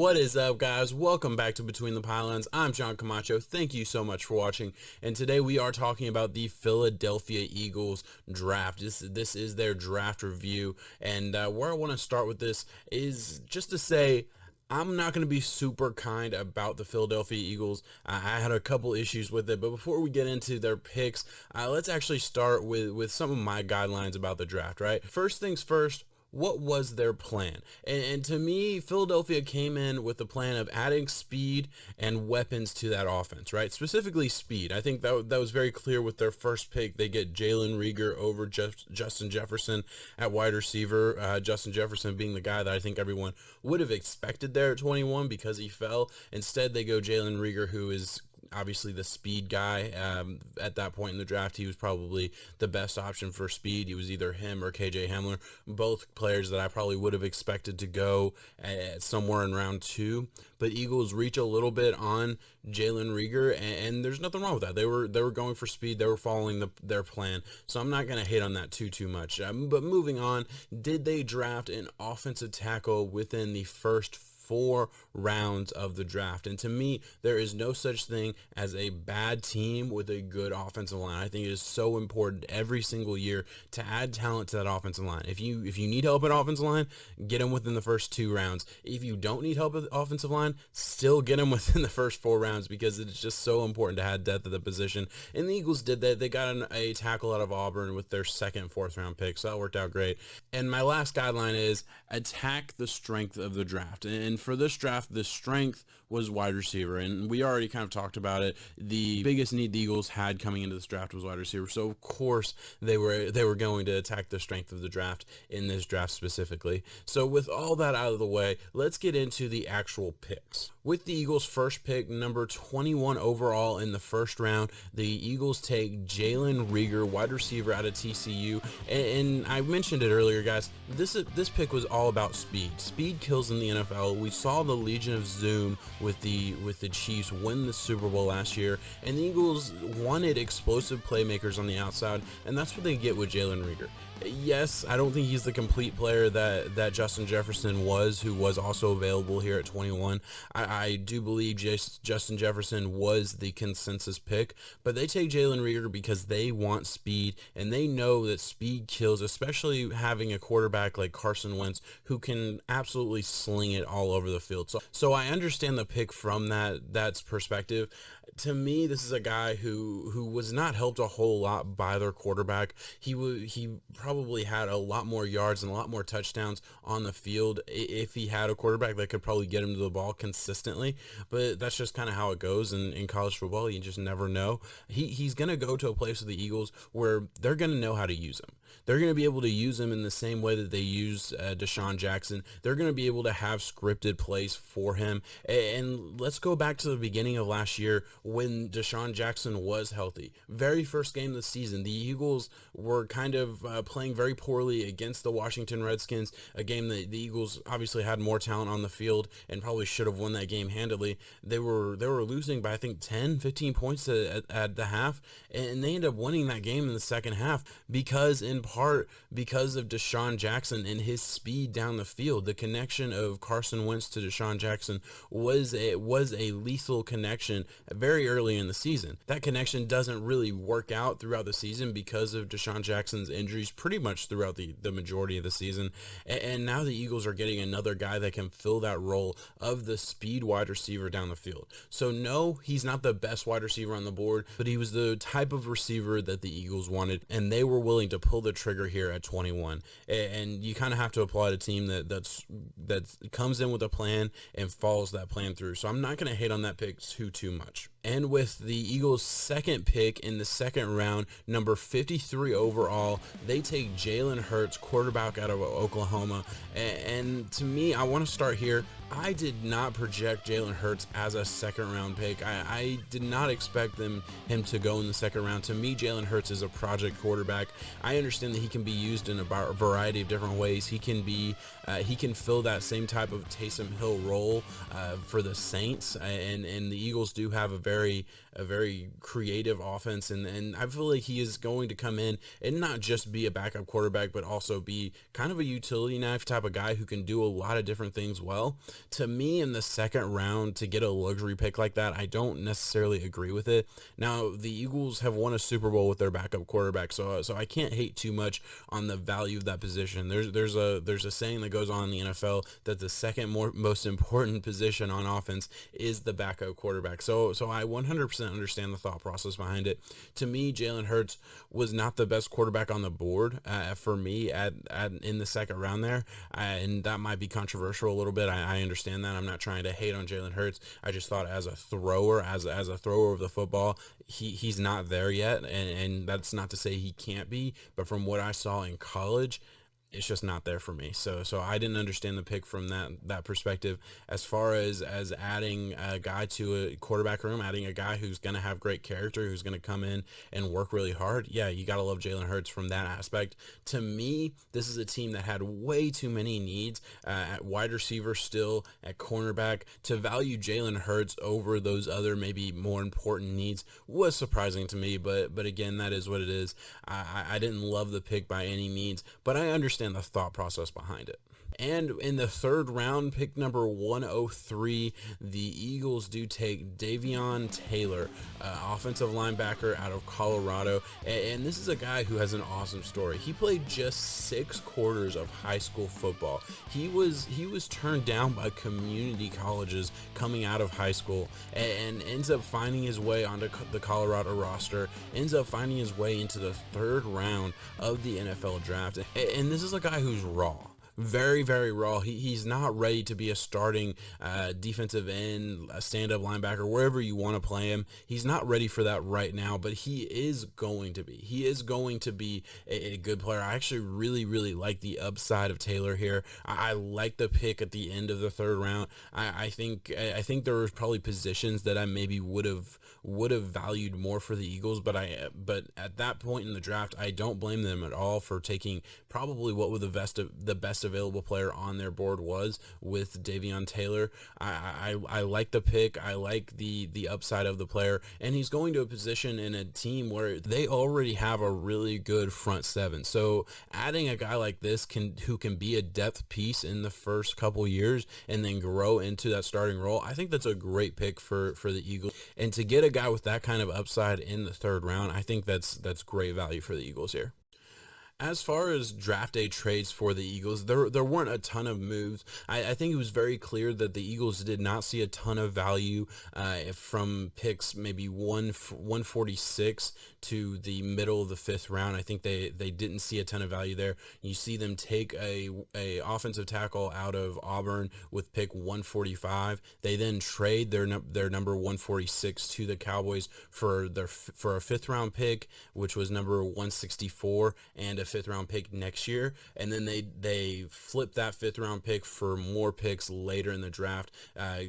What is up, guys? Welcome back to Between the Pylons. I'm John Camacho. Thank you so much for watching. And today we are talking about the Philadelphia Eagles draft. This is their draft review. And where I want to start with this is just to say, I'm not going to be super kind about the Philadelphia Eagles. I had a couple issues with it, but before we get into their picks, let's actually start with some of my guidelines about the draft, right? First things first, what was their plan? And to me, Philadelphia came in with the plan of adding speed and weapons to that offense, right? Specifically speed. I think that was very clear with their first pick. They get Jalen Reagor over Justin Jefferson at wide receiver. Justin Jefferson being the guy that I think everyone would have expected there at 21 because he fell. Instead, they go Jalen Reagor, who is obviously the speed guy. At that point in the draft, he was probably the best option for speed. He was either him or KJ Hamler, both players that I probably would have expected to go somewhere in round 2. But Eagles reach a little bit on Jalen Reagor, and there's nothing wrong with that. They were going for speed. They were following their plan. So I'm not going to hate on that too much. But moving on, did they draft an offensive tackle within the first 4 rounds of the draft? And to me, there is no such thing as a bad team with a good offensive line. I think it is so important every single year to add talent to that offensive line. If you need help at offensive line, get them within the first 2 rounds. If you don't need help at offensive line, still get them within the first 4 rounds because it's just so important to add depth at the position. And the Eagles did that. They got a tackle out of Auburn with their 2nd and 4th round pick, so that worked out great. And my last guideline is attack the strength of the draft. And for this draft, the strength was wide receiver, and we already kind of talked about it. The biggest need the Eagles had coming into this draft was wide receiver, so of course they were going to attack the strength of the draft in this draft specifically. So with all that out of the way, let's get into the actual picks. With the Eagles' first pick, number 21 overall in the first round, the Eagles take Jalen Reagor, wide receiver out of TCU, and I mentioned it earlier, guys. This pick was all about speed. Speed kills in the NFL. We saw the Legion of Zoom with the Chiefs win the Super Bowl last year, and the Eagles wanted explosive playmakers on the outside, and that's what they get with Jalen Reagor. Yes, I don't think he's the complete player that Justin Jefferson was, who was also available here at 21. I do believe Justin Jefferson was the consensus pick, but they take Jalen Reagor because they want speed, and they know that speed kills, especially having a quarterback like Carson Wentz who can absolutely sling it all over the field. So I understand the pick from that's perspective. To me, this is a guy who was not helped a whole lot by their quarterback. He probably had a lot more yards and a lot more touchdowns on the field if he had a quarterback that could probably get him to the ball consistently. But that's just kind of how it goes in college football. You just never know. He's going to go to a place with the Eagles where they're going to know how to use him. They're going to be able to use him in the same way that they use Deshaun Jackson. They're going to be able to have scripted plays for him. And let's go back to the beginning of last year when Deshaun Jackson was healthy. Very first game of the season, the Eagles were kind of playing very poorly against the Washington Redskins, a game that the Eagles obviously had more talent on the field and probably should have won that game handily. They were losing by, I think, 10, 15 points at the half, and they ended up winning that game in the second half in part because of Deshaun Jackson and his speed down the field. The connection of Carson Wentz to Deshaun Jackson was a lethal connection very early in the season. That connection doesn't really work out throughout the season because of Deshaun Jackson's injuries pretty much throughout the majority of the season. And now the Eagles are getting another guy that can fill that role of the speed wide receiver down the field. So no, he's not the best wide receiver on the board, but he was the type of receiver that the Eagles wanted, and they were willing to pull the trigger here at 21. And you kind of have to applaud a team that comes in with a plan and follows that plan through. So I'm not going to hate on that pick too much. And with the Eagles' second pick in the second round, number 53 overall, they take Jaylen Hurts, quarterback out of Oklahoma. And to me, I want to start here. I did not project Jaylen Hurts as a second round pick. I did not expect him to go in the second round. To me, Jaylen Hurts is a project quarterback. I understand that he can be used in a variety of different ways. He can fill that same type of Taysom Hill role for the Saints, and the Eagles do have a very a very creative offense, and I feel like he is going to come in and not just be a backup quarterback, but also be kind of a utility knife type of guy who can do a lot of different things well. To me, in the second round, to get a luxury pick like that, I don't necessarily agree with it. Now, the Eagles have won a Super Bowl with their backup quarterback, so I can't hate too much on the value of that position. There's a saying that goes on in the NFL that the second most important position on offense is the backup quarterback. So I 100% understand the thought process behind it. To me, Jalen Hurts was not the best quarterback on the board for me in the second round there, and that might be controversial a little bit. I understand that. I'm not trying to hate on Jalen Hurts. I just thought as a thrower, as a thrower of the football, he's not there yet, and that's not to say he can't be, but from what I saw in college, it's just not there for me. So I didn't understand the pick from that perspective. As far as adding a guy to a quarterback room, adding a guy who's going to have great character, who's going to come in and work really hard, yeah, you got to love Jalen Hurts from that aspect. To me, this is a team that had way too many needs at wide receiver, still at cornerback. To value Jalen Hurts over those other maybe more important needs was surprising to me, but again, that is what it is. I didn't love the pick by any means, but I understand the thought process behind it. And in the third round, pick number 103, the Eagles do take Davion Taylor, offensive linebacker out of Colorado. And this is a guy who has an awesome story. He played just 6 quarters of high school football. He was turned down by community colleges coming out of high school and ends up finding his way onto the Colorado roster, ends up finding his way into the third round of the NFL draft. And this is a guy who's raw. Very, very raw. He's not ready to be a starting defensive end, a stand-up linebacker, wherever you want to play him. He's not ready for that right now, but he is going to be. He is going to be a good player. I actually really, really like the upside of Taylor here. I like the pick at the end of the third round. I think there were probably positions that I maybe would have valued more for the Eagles, but at that point in the draft, I don't blame them at all for taking probably what was the best available player on their board was with Davion Taylor. I like the pick. I like the upside of the player, and he's going to a position in a team where they already have a really good front seven. So adding a guy like this who can be a depth piece in the first couple years and then grow into that starting role, I think that's a great pick for the Eagles. And to get a guy with that kind of upside in the third round, I think that's great value for the Eagles here. As far as draft day trades for the Eagles, there weren't a ton of moves. I think it was very clear that the Eagles did not see a ton of value from picks maybe 146 to the middle of the 5th round. I think they didn't see a ton of value there. You see them take a offensive tackle out of Auburn with pick 145. They then trade their number 146 to the Cowboys for a 5th round pick, which was number 164, and a 5th round pick next year, and then they flip that 5th round pick for more picks later in the draft,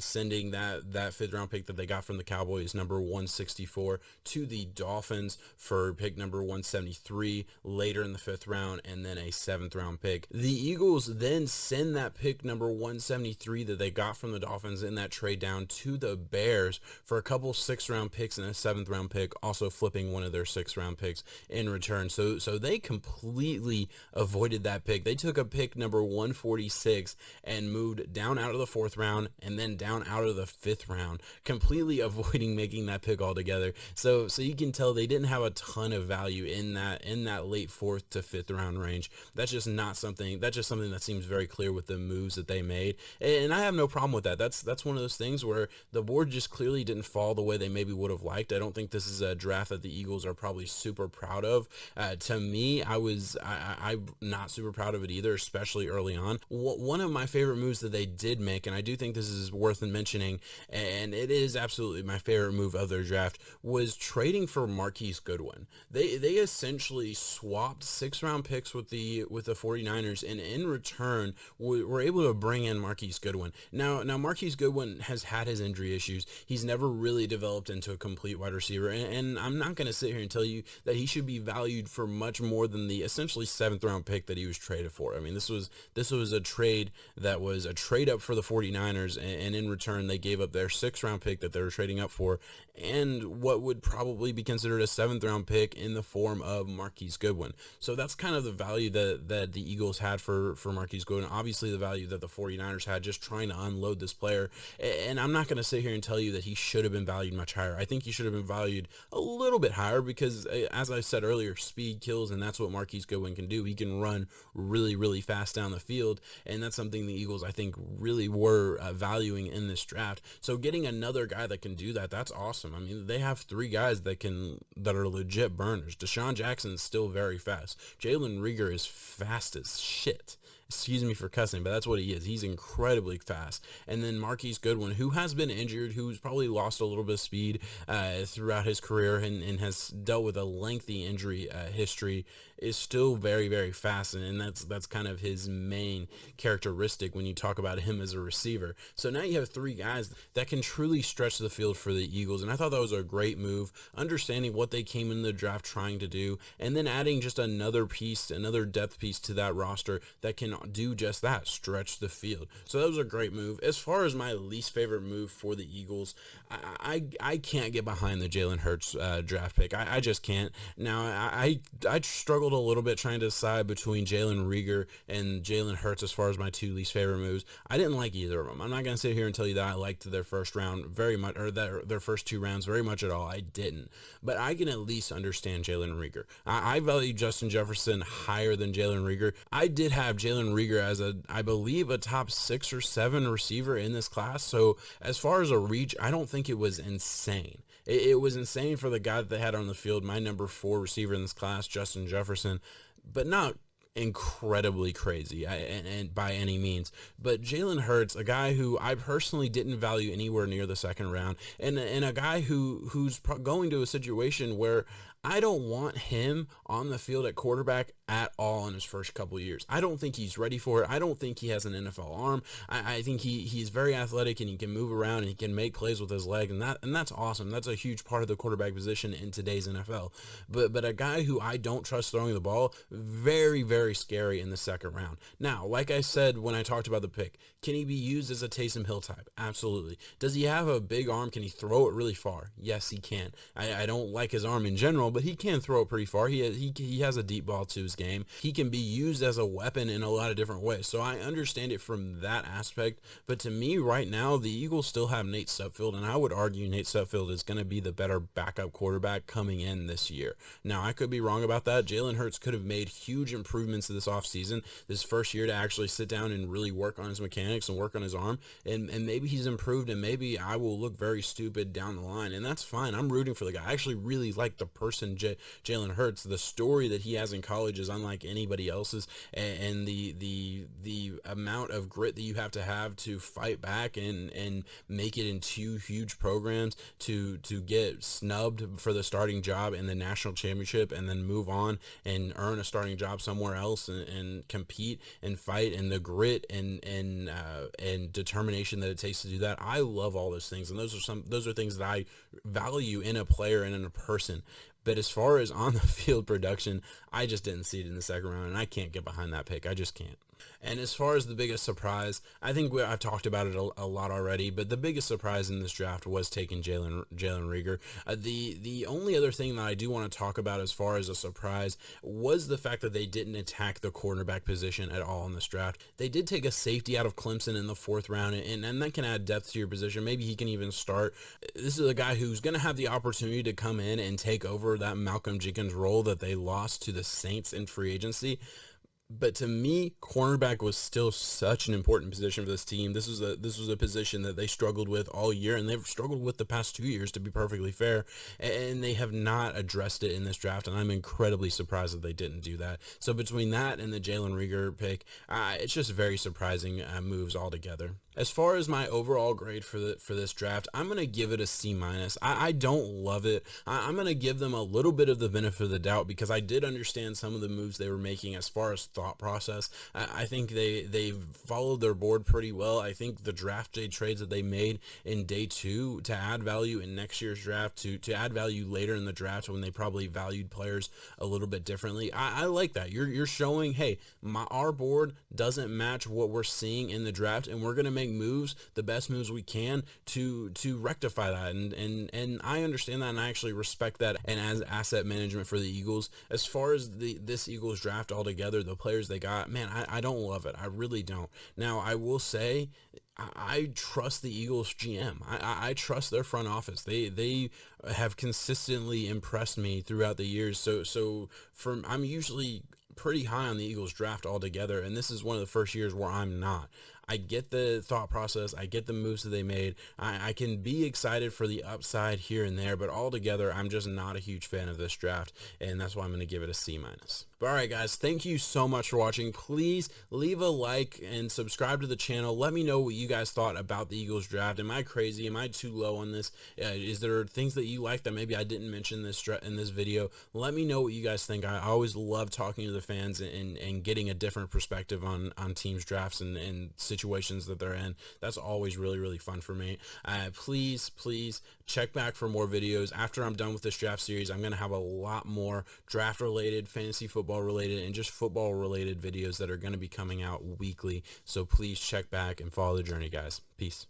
sending that 5th round pick that they got from the Cowboys, number 164, to the Dolphins for pick number 173 later in the 5th round, and then a 7th round pick. The Eagles then send that pick number 173 that they got from the Dolphins in that trade down to the Bears for a couple 6th round picks and a 7th round pick, also flipping one of their 6th round picks in return. So they completely avoided that pick. They took a pick number 146 and moved down out of the 4th round and then down out of the 5th round, completely avoiding making that pick altogether. So you can tell they didn't have a ton of value in that late 4th to 5th round range. That's just something that seems very clear with the moves that they made, and I have no problem with that. That's one of those things where the board just clearly didn't fall the way they maybe would have liked. I don't think this is a draft that the Eagles are probably super proud of. To me, I'm not super proud of it either, especially early on. One of my favorite moves that they did make, and I do think this is worth mentioning, and it is absolutely my favorite move of their draft, was trading for Marquise Goodwin. They essentially swapped 6th round picks with the 49ers, and in return were able to bring in Marquise Goodwin. Now Marquise Goodwin has had his injury issues. He's never really developed into a complete wide receiver, and I'm not going to sit here and tell you that he should be valued for much more than the essentially 7th round pick that he was traded for. I mean, this was a trade that was a trade up for the 49ers, and in return they gave up their 6th round pick that they were trading up for, and what would probably be considered a 7th round pick in the form of Marquise Goodwin. So that's kind of the value that the Eagles had for Marquise Goodwin. Obviously the value that the 49ers had just trying to unload this player. And I'm not going to sit here and tell you that he should have been valued much higher. I think he should have been valued a little bit higher because, as I said earlier, speed kills, and that's what Marquise Goodwin can do. He can run really, really fast down the field, and that's something the Eagles, I think, really were valuing in this draft. So getting another guy that can do that, that's awesome. I mean, they have 3 guys that are legit burners. Deshaun Jackson's still very fast. Jalen Reagor is fast as shit. Excuse me for cussing, but that's what he is. He's incredibly fast. And then Marquise Goodwin, who has been injured, who's probably lost a little bit of speed throughout his career and has dealt with a lengthy injury history, is still very, very fast. And that's kind of his main characteristic when you talk about him as a receiver. So now you have 3 guys that can truly stretch the field for the Eagles. And I thought that was a great move, understanding what they came in the draft trying to do, and then adding just another piece, another depth piece to that roster that can do just that, stretch the field. So that was a great move. As far as my least favorite move for the Eagles, I can't get behind the Jaylen Hurts draft pick. I just can't. Now, I struggled a little bit trying to decide between Jalen Reagor and Jalen Hurts as far as my 2 least favorite moves. I didn't like either of them. I'm not going to sit here and tell you that I liked their first round very much, or their first 2 rounds very much at all. I didn't. But I can at least understand Jalen Reagor. I value Justin Jefferson higher than Jalen Reagor. I did have Jalen Reagor as I believe a top 6 or 7 receiver in this class. So as far as a reach, I don't think it was insane. It was insane for the guy that they had on the field, my number 4 receiver in this class, Justin Jefferson, but not incredibly crazy and by any means. But Jalen Hurts, a guy who I personally didn't value anywhere near the 2nd round, and a guy who's going to a situation where I don't want him on the field at quarterback at all in his first couple of years. I don't think he's ready for it. I don't think he has an NFL arm. I think he's very athletic and he can move around and he can make plays with his leg, and that's awesome. That's a huge part of the quarterback position in today's NFL. But a guy who I don't trust throwing the ball, very, very scary in the 2nd round. Now, like I said when I talked about the pick, can he be used as a Taysom Hill type? Absolutely. Does he have a big arm? Can he throw it really far? Yes, he can. I don't like his arm in general, but he can throw it pretty far. He has a deep ball to his game. He can be used as a weapon in a lot of different ways. So I understand it from that aspect. But to me right now, the Eagles still have Nate Sudfeld, and I would argue Nate Sudfeld is going to be the better backup quarterback coming in this year. Now, I could be wrong about that. Jalen Hurts could have made huge improvements this offseason, this first year, to actually sit down and really work on his mechanics and work on his arm. And maybe he's improved, and maybe I will look very stupid down the line. And that's fine. I'm rooting for the guy. I actually really like the person Jalen Hurts. The story that he has in college is unlike anybody else's, and the amount of grit that you have to fight back and make it in 2 huge programs to get snubbed for the starting job in the national championship and then move on and earn a starting job somewhere else and compete and fight, and the grit and determination that it takes to do that. I love all those things, and those are things that I value in a player and in a person. But as far as on the field production, I just didn't see it in the 2nd round, and I can't get behind that pick. I just can't. And as far as the biggest surprise, I think I've talked about it a lot already, but the biggest surprise in this draft was taking Jalen Reagor. The only other thing that I do want to talk about as far as a surprise was the fact that they didn't attack the cornerback position at all in this draft. They did take a safety out of Clemson in the 4th round, and that can add depth to your position. Maybe he can even start. This is a guy who's going to have the opportunity to come in and take over that Malcolm Jenkins role that they lost to the Saints in free agency. But to me, cornerback was still such an important position for this team. This was a position that they struggled with all year, and they've struggled with the past 2 years, to be perfectly fair. And they have not addressed it in this draft, and I'm incredibly surprised that they didn't do that. So between that and the Jalen Reagor pick, it's just very surprising moves altogether. As far as my overall grade for this draft, I'm going to give it a C-. I don't love it. I'm going to give them a little bit of the benefit of the doubt because I did understand some of the moves they were making as far as thought process. I think they followed their board pretty well. I think the draft day trades that they made in day 2 to add value in next year's draft, to add value later in the draft when they probably valued players a little bit differently. I like that. You're showing, hey, our board doesn't match what we're seeing in the draft, and we're going to make moves, the best moves we can to rectify that. And I understand that, and I actually respect that. And as asset management for the Eagles, as far as this Eagles draft altogether, the players they got, man, I don't love it. I really don't. Now, I will say, I trust the Eagles GM. I trust their front office. They have consistently impressed me throughout the years. So I'm usually pretty high on the Eagles draft altogether, and this is one of the first years where I'm not. I get the thought process. I get the moves that they made. I can be excited for the upside here and there, but altogether, I'm just not a huge fan of this draft, and that's why I'm going to give it a C-. But all right, guys, thank you so much for watching. Please leave a like and subscribe to the channel. Let me know what you guys thought about the Eagles draft. Am I crazy? Am I too low on this? Is there things that you like that maybe I didn't mention in this video? Let me know what you guys think. I always love talking to the fans and getting a different perspective on teams' drafts and situations that they're in. That's always really, really fun for me. Please check back for more videos. After I'm done with this draft series, I'm going to have a lot more draft related, fantasy football related, and just football related videos that are going to be coming out weekly. So please check back and follow the journey, guys. Peace.